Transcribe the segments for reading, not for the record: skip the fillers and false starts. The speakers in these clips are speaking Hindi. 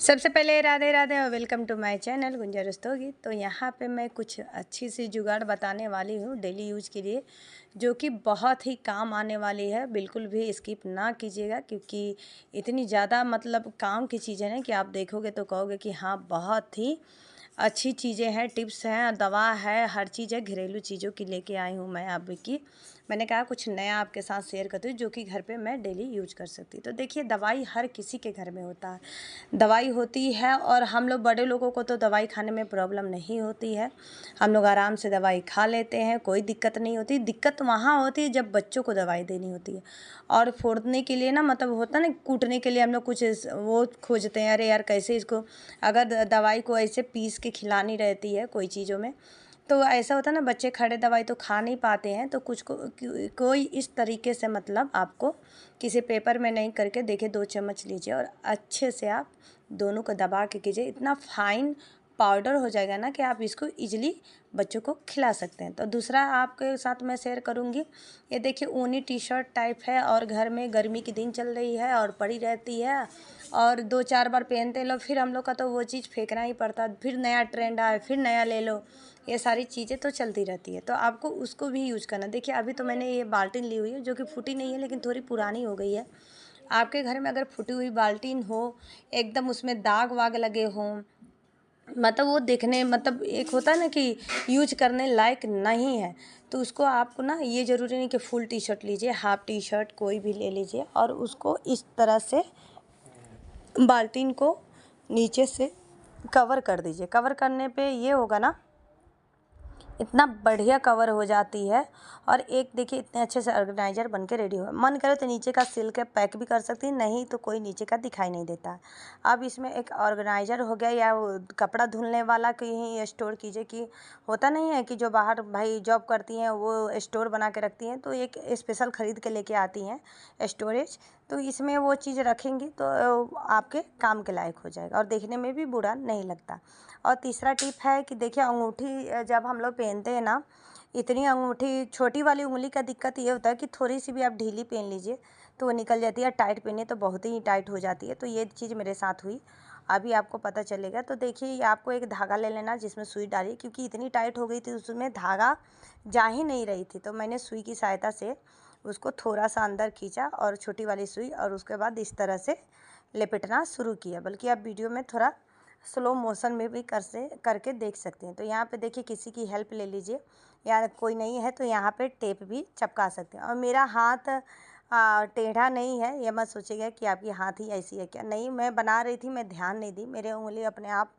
सबसे पहले राधे राधे और वेलकम टू माय चैनल गुंजा रस्तोगी। तो यहाँ पे मैं कुछ अच्छी सी जुगाड़ बताने वाली हूँ डेली यूज के लिए, जो कि बहुत ही काम आने वाली है। बिल्कुल भी स्किप ना कीजिएगा, क्योंकि इतनी ज़्यादा मतलब काम की चीज़ें हैं कि आप देखोगे तो कहोगे कि हाँ, बहुत ही अच्छी चीज़ें हैं, टिप्स हैं, दवा है, हर चीज़ है। घरेलू चीज़ों की लेके आई हूँ मैं आपकी। मैंने कहा कुछ नया आपके साथ शेयर करती हूँ, जो कि घर पे मैं डेली यूज कर सकती हूँ। तो देखिए, दवाई हर किसी के घर में होता है, दवाई होती है। और हम लोग बड़े लोगों को तो दवाई खाने में प्रॉब्लम नहीं होती है, हम लोग आराम से दवाई खा लेते हैं, कोई दिक्कत नहीं होती। दिक्कत वहाँ होती है जब बच्चों को दवाई देनी होती है, और फोड़ने के लिए ना, मतलब होता है ना, कूटने के लिए हम लोग कुछ वो खोजते हैं, अरे यार कैसे इसको, अगर दवाई को ऐसे पीस के खिलानी रहती है कोई चीज़ों में, तो ऐसा होता है ना, बच्चे खड़े दवाई तो खा नहीं पाते हैं। तो कुछ को कोई इस तरीके से, मतलब आपको किसी पेपर में नहीं करके, देखिए 2 चम्मच लीजिए और अच्छे से आप दोनों को दबा के कीजिए। इतना फाइन पाउडर हो जाएगा ना कि आप इसको इजीली बच्चों को खिला सकते हैं। तो दूसरा आपके साथ मैं शेयर करूँगी, ये देखिए ऊनी टी शर्ट टाइप है, और घर में गर्मी की दिन चल रही है और पड़ी रहती है, और 2-4 बार पहनते लो, फिर हम लोग का तो वो चीज़ फेंकना ही पड़ता है, फिर नया ट्रेंड आए, फिर नया ले लो। ये सारी चीज़ें तो चलती रहती है, तो आपको उसको भी यूज करना। देखिए अभी तो मैंने ये बाल्टीन ली हुई है, जो कि फूटी नहीं है लेकिन थोड़ी पुरानी हो गई है। आपके घर में अगर फूटी हुई बाल्टीन हो, एकदम उसमें दाग वाग लगे हों, मतलब वो देखने, मतलब एक होता है ना कि यूज करने लायक नहीं है, तो उसको आपको ना, ये ज़रूरी नहीं कि फुल टी शर्ट लीजिए, हाफ टी शर्ट कोई भी ले लीजिए, और उसको इस तरह से बाल्टीन को नीचे से कवर कर दीजिए। कवर करने पे ये होगा ना, इतना बढ़िया कवर हो जाती है। और एक देखिए इतने अच्छे से ऑर्गेनाइजर बन के रेडी हो, मन करे तो नीचे का सिल के पैक भी कर सकती हैं, नहीं तो कोई नीचे का दिखाई नहीं देता। अब इसमें एक ऑर्गेनाइजर हो गया, या वो कपड़ा धुलने वाला कहीं स्टोर कीजिए, कि होता नहीं है कि जो बाहर भाई जॉब करती हैं वो स्टोर बना के रखती हैं, तो एक स्पेशल ख़रीद के लेके आती हैं स्टोरेज, तो इसमें वो चीज़ रखेंगी तो आपके काम के लायक हो जाएगा और देखने में भी बुरा नहीं लगता। और तीसरा टिप है कि देखिए, अंगूठी जब हम लोग पहनते हैं ना, इतनी अंगूठी, छोटी वाली उंगली का दिक्कत ये होता है कि थोड़ी सी भी आप ढीली पहन लीजिए तो वो निकल जाती है, टाइट पहने तो बहुत ही टाइट हो जाती है। तो ये चीज़ मेरे साथ हुई, अभी आपको पता चलेगा। तो देखिए, ये आपको एक धागा ले लेना जिसमें सुई डालिए, क्योंकि इतनी टाइट हो गई थी, उसमें धागा जा ही नहीं रही थी, तो मैंने सुई की सहायता से उसको थोड़ा सा अंदर खींचा, और छोटी वाली सुई, और उसके बाद इस तरह से लपेटना शुरू किया। बल्कि आप वीडियो में थोड़ा स्लो मोशन में भी करके देख सकते हैं। तो यहाँ पे देखिए, किसी की हेल्प ले लीजिए, या कोई नहीं है तो यहाँ पे टेप भी चिपका सकते हैं। और मेरा हाथ टेढ़ा नहीं है, ये मत सोचिएगा कि आपकी हाथ ही ऐसी है क्या, नहीं, मैं बना रही थी, मैं ध्यान नहीं दी, मेरे उंगली अपने आप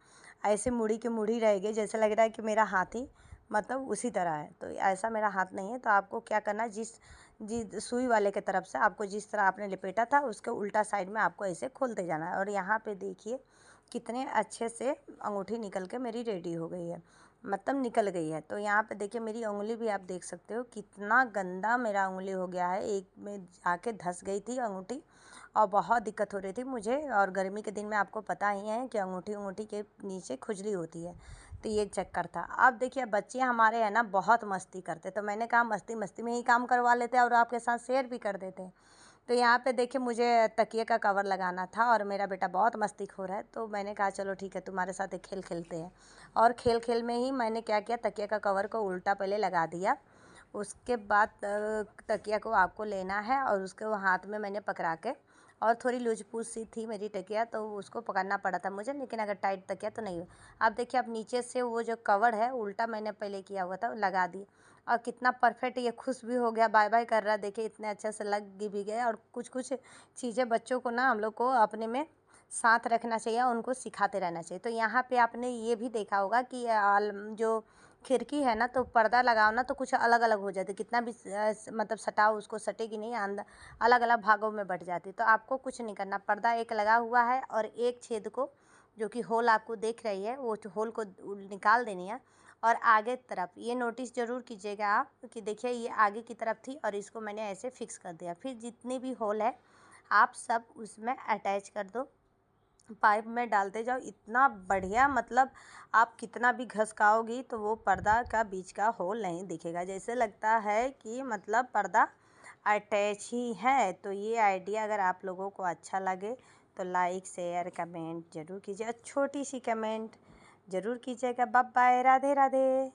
ऐसे मुड़ी के मुड़ी रह गई, जैसे लग रहा है कि मेरा हाथ ही मतलब उसी तरह है। तो ऐसा मेरा हाथ नहीं है। तो आपको क्या करना है, जिस सुई वाले के तरफ से आपको जिस तरह आपने लपेटा था, उसके उल्टा साइड में आपको ऐसे खोलते जाना है। और यहाँ पे देखिए कितने अच्छे से अंगूठी निकल के मेरी रेडी हो गई है, मतलब निकल गई है। तो यहाँ पे देखिए, मेरी उंगली भी आप देख सकते हो कितना गंदा मेरा उंगली हो गया है, एक में आके धंस गई थी अंगूठी, और बहुत दिक्कत हो रही थी मुझे। और गर्मी के दिन में आपको पता ही है कि अंगूठी के नीचे खुजली होती है, तो ये चक्कर था। अब देखिए, बच्चे हमारे हैं ना, बहुत मस्ती करते, तो मैंने कहा मस्ती मस्ती में ही काम करवा लेते हैं और आपके साथ शेयर भी कर देते हैं। तो यहाँ पे देखिए, मुझे तकिए का कवर लगाना था, और मेरा बेटा बहुत मस्तीखोर है, तो मैंने कहा चलो ठीक है, तुम्हारे साथ एक खेल खेलते हैं। और खेल खेल में ही मैंने क्या किया, तकिए का कवर को उल्टा पहले लगा दिया। उसके बाद तकिया को आपको लेना है, और उसके वो हाथ में मैंने पकड़ा के, और थोड़ी लूज पूस सी थी मेरी तकिया, तो उसको पकड़ना पड़ा था मुझे, लेकिन अगर टाइट तकिया तो नहीं। आप देखिए, आप नीचे से वो जो कवर है उल्टा मैंने पहले किया हुआ था, लगा दी, और कितना परफेक्ट ये खुश भी हो गया, बाय बाय कर रहा, देखिए इतने अच्छे से लग भी गया। और कुछ कुछ चीज़ें बच्चों को ना, हम लोग को अपने में साथ रखना चाहिए, उनको सिखाते रहना चाहिए। तो यहाँ पे आपने ये भी देखा होगा कि जो खिड़की है ना, तो पर्दा लगाओ ना तो कुछ अलग अलग हो जाती, कितना भी मतलब सटाओ उसको, सटेगी नहीं, अंदर अलग अलग भागों में बट जाती। तो आपको कुछ नहीं करना, पर्दा एक लगा हुआ है, और एक छेद को, जो कि होल आपको देख रही है, वो होल को निकाल देनी है। और आगे तरफ ये नोटिस ज़रूर कीजिएगा आप, कि देखिए ये आगे की तरफ थी, और इसको मैंने ऐसे फिक्स कर दिया। फिर जितनी भी होल है आप सब उसमें अटैच कर दो, पाइप में डालते जाओ, इतना बढ़िया, मतलब आप कितना भी घसकाओगी तो वो पर्दा का बीच का होल नहीं दिखेगा, जैसे लगता है कि मतलब पर्दा अटैच ही है। तो ये आइडिया अगर आप लोगों को अच्छा लगे तो लाइक शेयर कमेंट ज़रूर कीजिए और छोटी सी कमेंट ज़रूर कीजिएगा। Bye bye, Radhe Radhe.